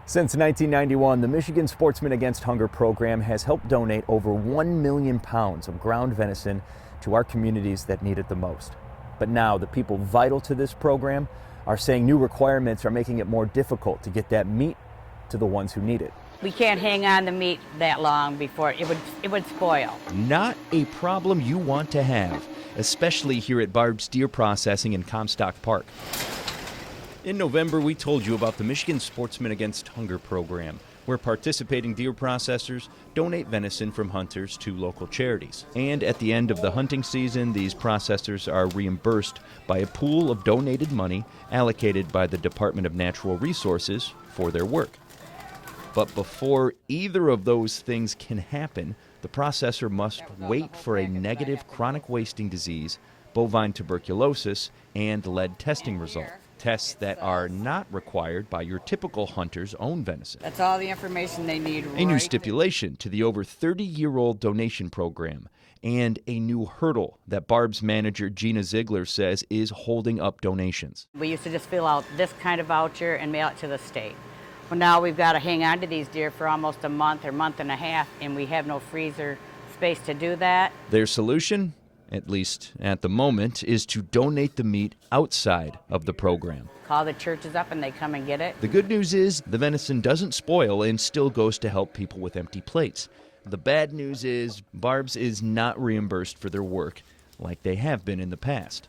Since 1991, the Michigan Sportsmen Against Hunger program has helped donate over 1 million pounds of ground venison to our communities that need it the most. But now the people vital to this program are saying new requirements are making it more difficult to get that meat to the ones who need it. We can't hang on to meat that long before it would spoil. Not a problem you want to have, especially here at Barb's Deer Processing in Comstock Park. In November, we told you about the Michigan Sportsmen Against Hunger program, where participating deer processors donate venison from hunters to local charities. And at the end of the hunting season, these processors are reimbursed by a pool of donated money allocated by the Department of Natural Resources for their work. But before either of those things can happen, the processor must wait for a negative chronic wasting disease, bovine tuberculosis, and lead testing result. Tests that are not required by your typical hunter's own venison. That's all the information they need. A new stipulation to the over 30-year-old donation program, and a new hurdle that Barb's manager Gina Ziegler says is holding up donations. We used to just fill out this kind of voucher and mail it to the state. Well, now we've got to hang on to these deer for almost a month or month and a half, and we have no freezer space to do that. Their solution, at least at the moment, is to donate the meat outside of the program. Call the churches up and they come and get it. The good news is the venison doesn't spoil and still goes to help people with empty plates. The bad news is Barb's is not reimbursed for their work like they have been in the past.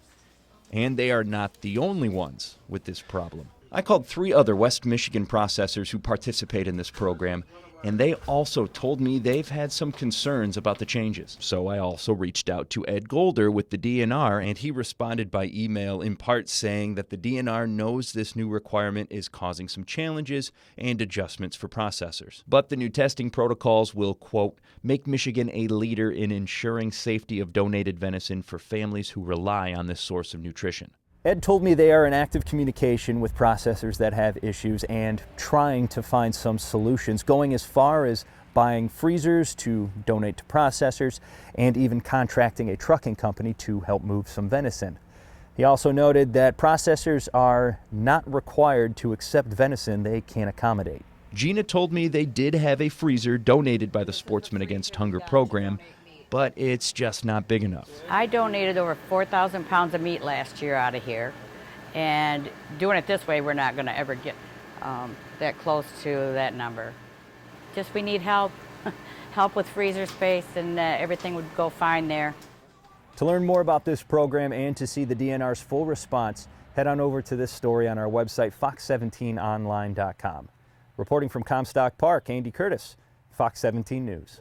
And they are not the only ones with this problem. I called 3 other West Michigan processors who participate in this program, and they also told me they've had some concerns about the changes. So I also reached out to Ed Golder with the DNR, and he responded by email in part saying that the DNR knows this new requirement is causing some challenges and adjustments for processors. But the new testing protocols will, quote, make Michigan a leader in ensuring safety of donated venison for families who rely on this source of nutrition. Ed told me they are in active communication with processors that have issues and trying to find some solutions, going as far as buying freezers to donate to processors and even contracting a trucking company to help move some venison. He also noted that processors are not required to accept venison they can't accommodate. Gina told me they did have a freezer donated by the Sportsmen Against Hunger program, but it's just not big enough. I donated over 4,000 pounds of meat last year out of here, and doing it this way, we're not going to ever get that close to that number. Just we need help, help with freezer space, and everything would go fine there. To learn more about this program and to see the DNR's full response, head on over to this story on our website, fox17online.com. Reporting from Comstock Park, Andy Curtis, Fox 17 News.